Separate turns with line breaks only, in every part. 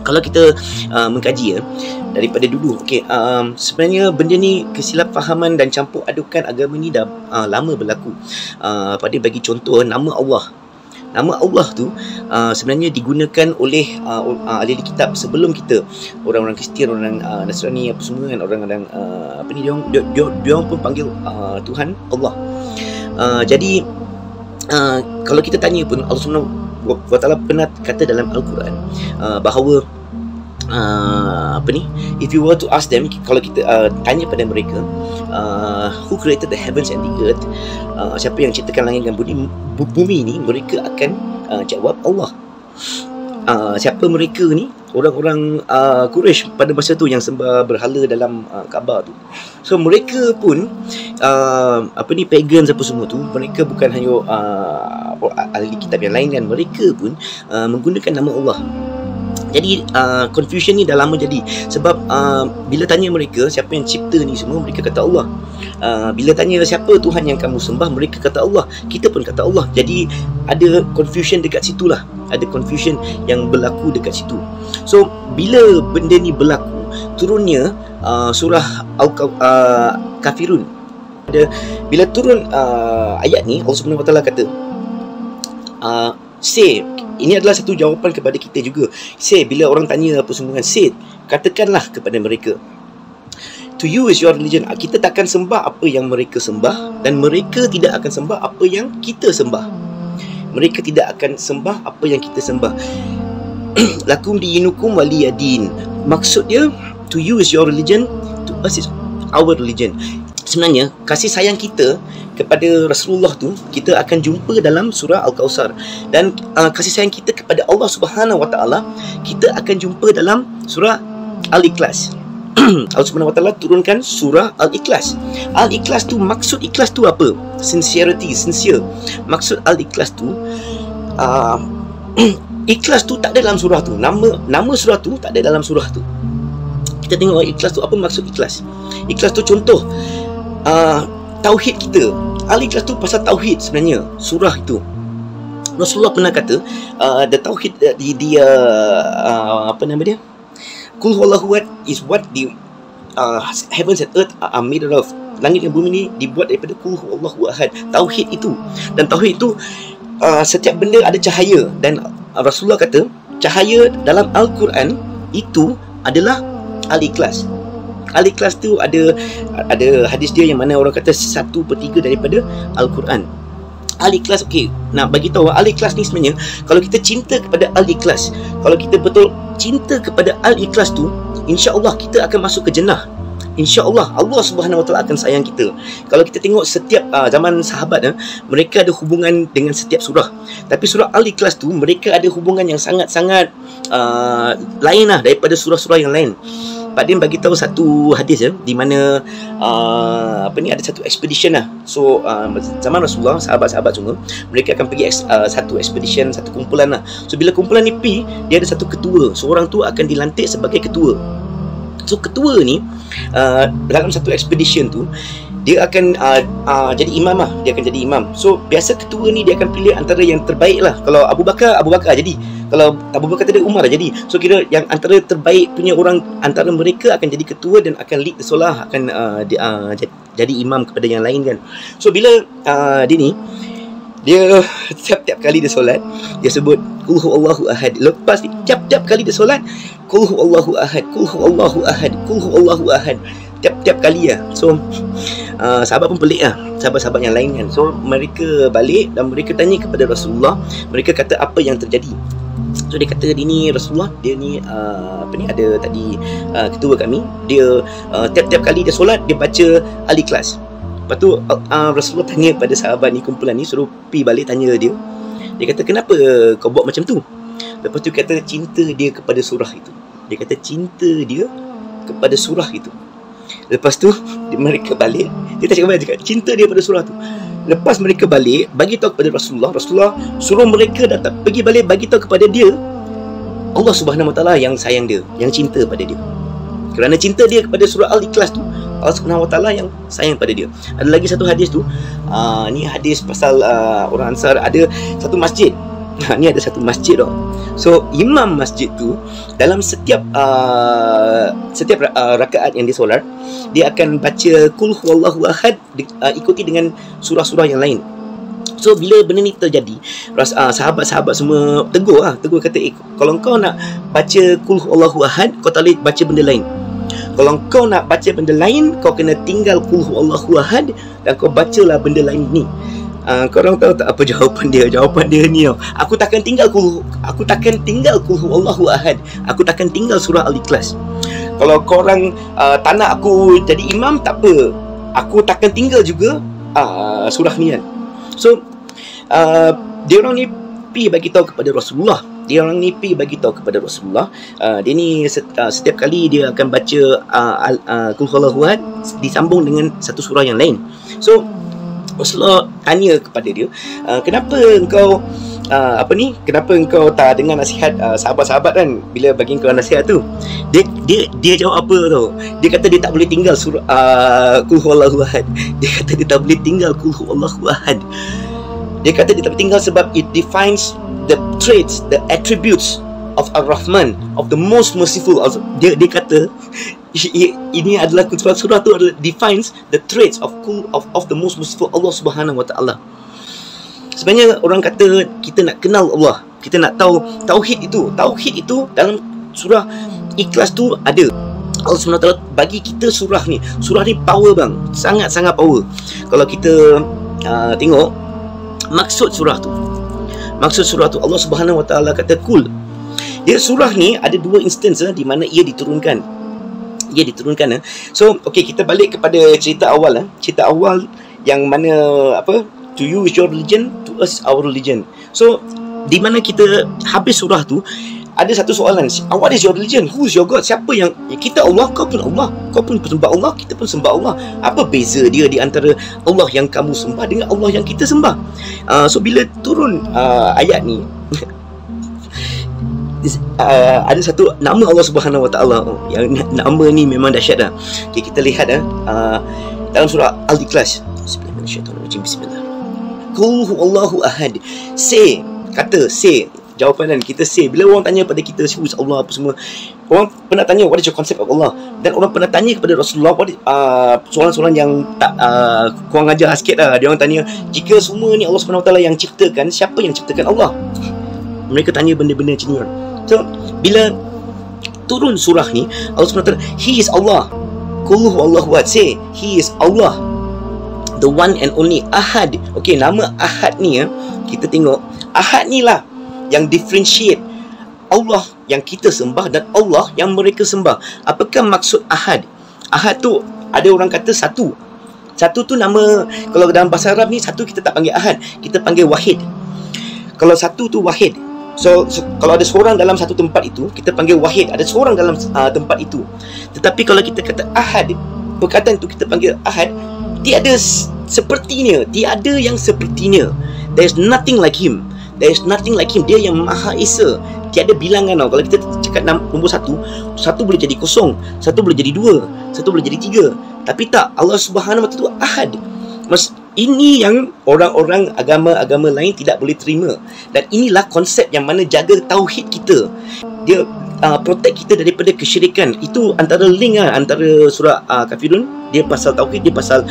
Kalau kita mengkaji daripada dulu, sebenarnya benda ni, kesilapfahaman dan campur adukan agama ni dah lama berlaku. Pada bagi contoh, nama Allah tu sebenarnya digunakan oleh ahli kitab sebelum kita. Orang-orang Kristian, orang Nasrani apa semua kan, orang-orang dia pun panggil Tuhan Allah. Jadi kalau kita tanya pun, Allah Subhanahu wa Ta'ala pernah kata dalam Al-Quran bahawa if you were to ask them, kalau kita tanya pada mereka, who created the heavens and the earth, siapa yang ciptakan langit dan bumi ni, mereka akan jawab Allah. Siapa mereka ni? Orang-orang Quraisy pada masa tu yang sembah berhala dalam Kaabah tu. So mereka pun pagans apa semua tu, mereka bukan hanya ahli kitab yang lain kan, mereka pun menggunakan nama Allah. Jadi confusion ni dah lama jadi. Sebab bila tanya mereka siapa yang cipta ni semua, mereka kata Allah. Bila tanya siapa Tuhan yang kamu sembah, mereka kata Allah. Kita pun kata Allah. Jadi ada confusion dekat situlah. Ada confusion yang berlaku dekat situ. So bila benda ni berlaku, turunnya surah Al-Kafirun. Bila turun ayat ni, Allah Subhanahu wa Ta'ala kata, say, ini adalah satu jawapan kepada kita juga. Say, bila orang tanya apa semua, say, katakanlah kepada mereka, to you is your religion. Kita takkan sembah apa yang mereka sembah, dan mereka tidak akan sembah apa yang kita sembah. Mereka tidak akan sembah apa yang kita sembah. Lakum diinukum waliyadin. Maksud dia, to you is your religion, to us is our religion. Sebenarnya kasih sayang kita kepada Rasulullah tu kita akan jumpa dalam surah Al-Kautsar, dan kasih sayang kita kepada Allah Subhanahu wa Ta'ala kita akan jumpa dalam surah Al-Ikhlas. Allah Subhanahu wa Ta'ala turunkan surah Al-Ikhlas. Al-Ikhlas tu, maksud ikhlas tu apa? Sincerity, sincere. Maksud Al-Ikhlas tu, ikhlas tu tak ada dalam surah tu. Nama surah tu tak ada dalam surah tu. Kita tengok ikhlas tu, apa maksud ikhlas? Ikhlas tu contoh tauhid kita. Al-Ikhlas tu pasal tauhid sebenarnya surah itu. Rasulullah pernah kata the tauhid dia apa nama dia? Qul huwallahu ahad is what the heavens and earth are made of. Langit dan bumi ni dibuat daripada Qul huwallahu ahad. Tauhid itu. Dan tauhid itu setiap benda ada cahaya, dan Rasulullah kata cahaya dalam Al-Quran itu adalah Al-Ikhlas. Al-Ikhlas tu ada hadis dia yang mana orang kata 1/3 daripada Al-Quran. Al-Ikhlas, nak bagi tahu Al-Ikhlas ni sebenarnya, kalau kita cinta kepada Al-Ikhlas, kalau kita betul cinta kepada Al-Ikhlas tu, insya-Allah kita akan masuk ke jannah. InsyaAllah Allah Subhanahu wa Ta'ala akan sayang kita. Kalau kita tengok setiap zaman sahabat, mereka ada hubungan dengan setiap surah. Tapi surah Al-Ikhlas tu, mereka ada hubungan yang sangat-sangat lain lah daripada surah-surah yang lain. Pak Din bagi tahu satu hadis di mana ada satu expedition lah. So zaman Rasulullah, sahabat-sahabat semua, mereka akan pergi satu expedition, satu kumpulan lah. So bila kumpulan ni pergi, dia ada satu ketua. Seorang tu akan dilantik sebagai ketua. So ketua ni dalam satu expedition tu, dia akan jadi imam lah. Dia akan jadi imam. So biasa ketua ni dia akan pilih antara yang terbaik lah. Kalau Abu Bakar jadi. Kalau Abu Bakar tadi, Umar jadi. So kira yang antara terbaik punya orang antara mereka akan jadi ketua dan akan lead the solah, akan jadi imam kepada yang lain kan. So bila dia tiap-tiap kali dia solat, dia sebut Qul huwallahu ahad. Lepas tiap-tiap kali dia solat, Qul huwallahu ahad, Qul huwallahu ahad, Qul huwallahu ahad. Tiap-tiap kali lah. So sahabat pun pelik lah, sahabat-sahabat yang lain kan. So mereka balik dan mereka tanya kepada Rasulullah. Mereka kata apa yang terjadi. So dia kata, ini Rasulullah, dia ni ada tadi ketua kami, dia tiap-tiap kali dia solat dia baca Al-Ikhlas. Lepas tu Rasulullah tanya pada sahabat ni, kumpulan ni, suruh pergi balik tanya dia. Dia kata, kenapa kau buat macam tu? Lepas tu kata, cinta dia kepada surah itu. Dia kata cinta dia kepada surah itu. Lepas tu mereka balik, dia tak cakap cinta dia pada surah tu. Lepas mereka balik, bagi tahu kepada Rasulullah, Rasulullah suruh mereka datang, pergi balik bagi tahu kepada dia, Allah Subhanahu wa Ta'ala yang sayang dia, yang cinta pada dia. Kerana cinta dia kepada surah Al-Ikhlas tu, Allah Subhanahu wa Ta'ala yang sayang pada dia. Ada lagi satu hadis tu, ni hadis pasal orang Ansar. Ada satu masjid Ni ada satu masjid tau. So imam masjid tu dalam setiap rakaat yang dia solat, dia akan baca Qul huwallahu ahad, ikuti dengan surah-surah yang lain. So bila benda ni terjadi, sahabat-sahabat semua tegur kata, kalau kau nak baca Qul huwallahu ahad, kau tak boleh baca benda lain. Kalau kau nak baca benda lain, kau kena tinggal Qul huwallahu ahad dan kau bacalah benda lain ni. Korang tahu tak apa jawapan dia? Jawapan dia ni tau. Aku takkan tinggal Qul huwallahu ahad. Aku takkan tinggal surah Al-Ikhlas. Kalau korang tak nak aku jadi imam, tak apa, aku takkan tinggal juga surah ni kan. So dia orang ni pergi bagi tahu kepada Rasulullah. Dia ni setiap kali dia akan baca Qul huwallahu ahad disambung dengan satu surah yang lain. So Rasulullah tanya kepada dia, kenapa engkau kenapa engkau tak dengar nasihat sahabat-sahabat kan bila bagi engkau nasihat tu? Dia jawab apa tau? Dia kata dia tak boleh tinggal surah Qul huwallahu ahad. Dia kata dia tak boleh tinggal Qul huwallahu ahad. Dia kata dia tak boleh tinggal sebab it defines the traits, the attributes of Ar-Rahman, of the most merciful. Dia kata ini adalah surah tu adalah defines the traits of the most merciful Allah Subhanahu Wa Taala. Sebenarnya orang kata kita nak kenal Allah, kita nak tahu tauhid itu dalam surah Ikhlas tu ada. Allah Subhanahu Wa Taala bagi kita surah ni power bang, sangat-sangat power. Kalau kita tengok maksud surah tu Allah Subhanahu Wa Taala kata kul. Dia surah ni ada dua instance di mana ia diturunkan. So kita balik kepada cerita awal yang mana to you is your religion, to us our religion. So di mana kita habis surah tu ada satu soalan, what is your religion, who is your God? Siapa yang kita? Allah, kau pun Allah, kau pun sembah Allah, kita pun sembah Allah. Apa beza dia di antara Allah yang kamu sembah dengan Allah yang kita sembah? So bila turun ayat ni ada satu nama Allah Subhanahu Wa Taala yang nama ni memang dahsyat dah. Kita lihat dalam surah Al-Ikhlas. Bismillah. Qul huwallahu ahad. Say jawapan kan kita say. Bila orang tanya pada kita who is Allah apa semua, orang pernah tanya what is your concept of Allah, dan orang pernah tanya kepada Rasulullah soalan-soalan yang tak kurang ajar sikit lah. Dia orang tanya, jika semua ni Allah Subhanahu Wa Taala yang ciptakan, siapa yang ciptakan Allah? Mereka tanya benda-benda macam ni. So bila turun surah ni, Allah SWT, He is Allah. Qul huwallahu ahad. Say He is Allah, the one and only Ahad. Nama Ahad ni kita tengok, Ahad ni lah yang differentiate Allah yang kita sembah dan Allah yang mereka sembah. Apakah maksud Ahad? Ahad tu ada orang kata satu tu nama. Kalau dalam bahasa Arab ni, satu kita tak panggil Ahad, kita panggil Wahid. Kalau satu tu Wahid. So kalau ada seorang dalam satu tempat itu, kita panggil Wahid, ada seorang dalam tempat itu. Tetapi kalau kita kata Ahad, perkataan itu kita panggil Ahad, tiada sepertinya, tiada yang sepertinya. There is nothing like Him. Dia yang Maha Esa. Tiada bilangan tau. Kalau kita cakap nombor satu boleh jadi kosong, satu boleh jadi dua, satu boleh jadi tiga. Tapi tak, Allah Subhanahu Wa Taala itu Ahad. Ini yang orang-orang agama-agama lain tidak boleh terima. Dan inilah konsep yang mana jaga tauhid kita. Dia protect kita daripada kesyirikan. Itu antara link antara surah Kafirun. Dia pasal tauhid, dia pasal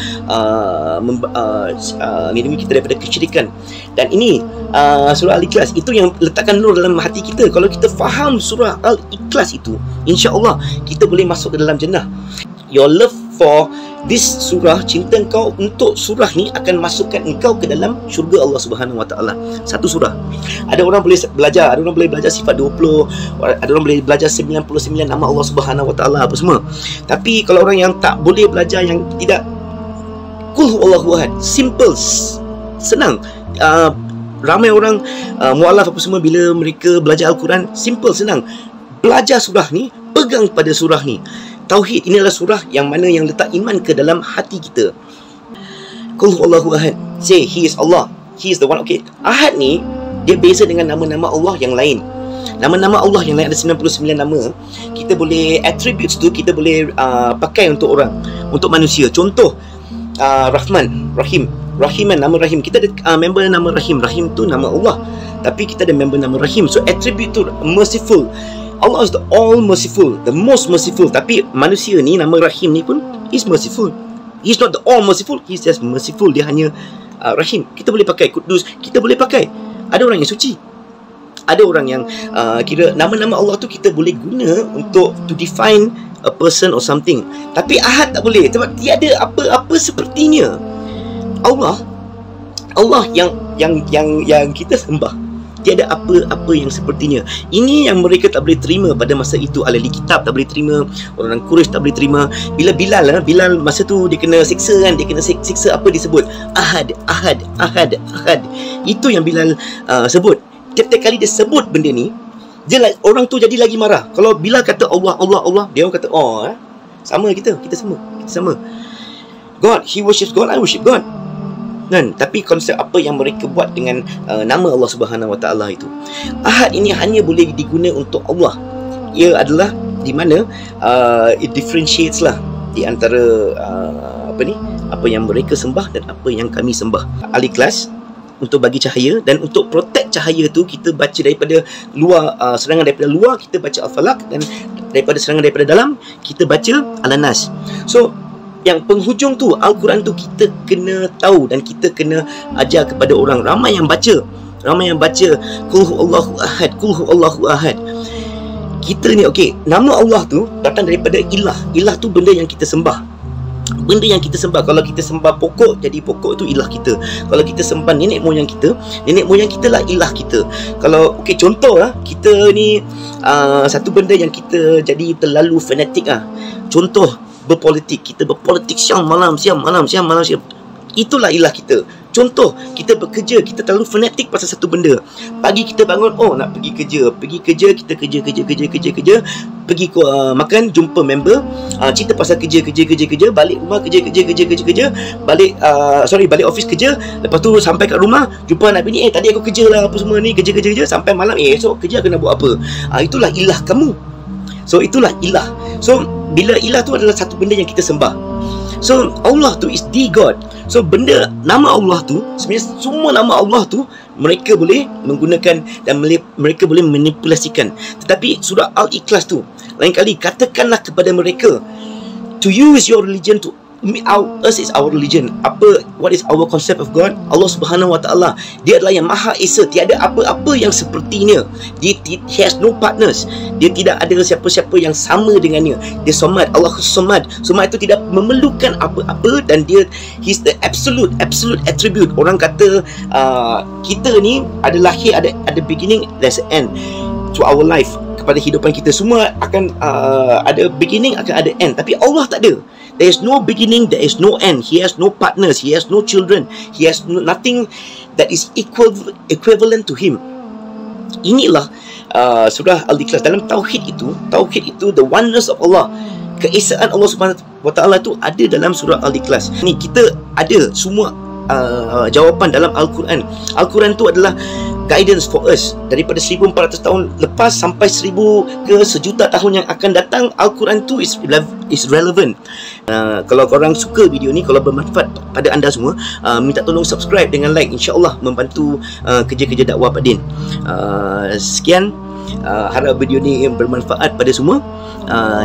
melindungi kita daripada kesyirikan. Dan ini surah Al-Ikhlas, itu yang letakkan nur dalam hati kita. Kalau kita faham surah Al-Ikhlas itu, insya-Allah kita boleh masuk ke dalam jannah. Your love for this surah, cinta engkau untuk surah ni akan masukkan engkau ke dalam syurga Allah Subhanahu Wa Taala. Satu surah. Ada orang boleh belajar, sifat 20, ada orang boleh belajar 99 nama Allah Subhanahu Wa Taala apa semua. Tapi kalau orang yang tak boleh belajar, yang tidak, Qul huwallahu ahad, simple, senang. Ramai orang mualaf apa semua, bila mereka belajar Al-Quran, simple, senang. Belajar surah ni, pegang pada surah ni. Tauhid ini adalah surah yang mana yang letak iman ke dalam hati kita. Qul huwallahu ahad. Say He is Allah. He is the one. Ahad ni dia beza dengan nama-nama Allah yang lain. Nama-nama Allah yang lain ada 99 nama. Kita boleh attributes tu kita boleh pakai untuk orang, untuk manusia. Contoh Rahman, Rahim. Rahiman, nama Rahim. Kita ada member nama Rahim. Rahim tu nama Allah. tapi kita ada member nama Rahim. So attribute tu merciful. Allah is the all merciful, the most merciful. Tapi manusia ni nama Rahim ni pun is merciful. He's not the all merciful, he's just merciful. Dia hanya Rahim. Kita boleh pakai Kudus, kita boleh pakai. Ada orang yang suci, ada orang yang kira nama-nama Allah tu kita boleh guna untuk to define a person or something. Tapi Ahad tak boleh, sebab tiada apa-apa sepertinya. Allah yang kita sembah, tiada apa-apa yang sepertinya. Ini yang mereka tak boleh terima pada masa itu. Ahli kitab tak boleh terima, orang Quraisy tak boleh terima. Bila Bilal masa tu dia kena siksa kan, dia kena siksa apa disebut? Ahad. Itu yang Bilal sebut. Tiap-tiap kali dia sebut benda ni, orang tu jadi lagi marah. Kalau Bilal kata Allah, dia orang kata sama kita sama. God, he worships God, I worship God. Kan? Tapi konsep apa yang mereka buat dengan nama Allah Subhanahu Wa Taala itu. Ahad ini hanya boleh diguna untuk Allah. Ia adalah di mana it differentiates lah di antara apa yang mereka sembah dan apa yang kami sembah. Al-Ikhlas untuk bagi cahaya, dan untuk protect cahaya tu kita baca daripada luar, serangan daripada luar kita baca Al-Falaq, dan daripada serangan daripada dalam kita baca Al-Nas. So yang penghujung tu Al-Quran tu kita kena tahu dan kita kena ajar kepada orang. Ramai yang baca Qul huwallahu ahad, Qul huwallahu ahad. Kita ni nama Allah tu datang daripada ilah. Ilah tu benda yang kita sembah. Kalau kita sembah pokok, jadi pokok tu ilah kita. Kalau kita sembah nenek moyang kita lah ilah kita. Kalau contoh lah, kita ni satu benda yang kita jadi terlalu fanatik lah. Contoh kita berpolitik siang malam. Itulah ilah kita. Contoh, kita bekerja, kita terlalu fanatik pasal satu benda. Pagi kita bangun, nak pergi kerja, kita kerja, pergi makan, jumpa member, cerita pasal kerja, balik rumah kerja, balik office kerja, lepas tu sampai kat rumah, jumpa anak bini, tadi aku kerja lah, apa semua ni, kerja, sampai malam, esok kerja kena buat apa. Itulah ilah kamu. So itulah ilah. So bila ilah tu adalah satu benda yang kita sembah. So Allah tu is the God. So nama Allah tu, sebenarnya semua nama Allah tu mereka boleh menggunakan dan mereka boleh manipulasikan. Tetapi surah Al-Ikhlas tu, lain kali katakanlah kepada mereka to use your religion to us is our religion. What is our concept of God? Allah Subhanahu Wa Taala, dia adalah yang Maha Esa, tiada apa-apa yang sepertinya. He has no partners. Dia tidak ada siapa-siapa yang sama dengannya. Dia Samad, Allah Samad. Samad itu tidak memerlukan apa-apa, dan he's the absolute attribute. Orang kata kita ni ada lahir, ada beginning, there's an end to our life. Kepada hidupan kita semua akan ada beginning, akan ada end. Tapi Allah tak ada. There is no beginning, there is no end. He has no partners, he has no children, he has nothing that is equivalent to him. Inilah surah Al-Ikhlas. Dalam tauhid itu the oneness of Allah, keesaan Allah Subhanahu Wa Taala itu ada dalam surah Al-Ikhlas. Ni kita ada semua jawapan dalam Al-Quran. Al-Quran itu adalah guidance for us. Daripada 1400 tahun lepas sampai 1000 ke sejuta tahun yang akan datang, Al-Quran tu is relevant. Kalau korang suka video ni, kalau bermanfaat pada anda semua, minta tolong subscribe dengan like, insya-Allah membantu kerja-kerja dakwah Pak Din. Sekian, harap video ni bermanfaat pada semua.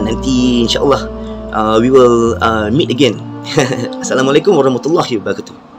Nanti insya-Allah we will meet again. Assalamualaikum warahmatullahi wabarakatuh.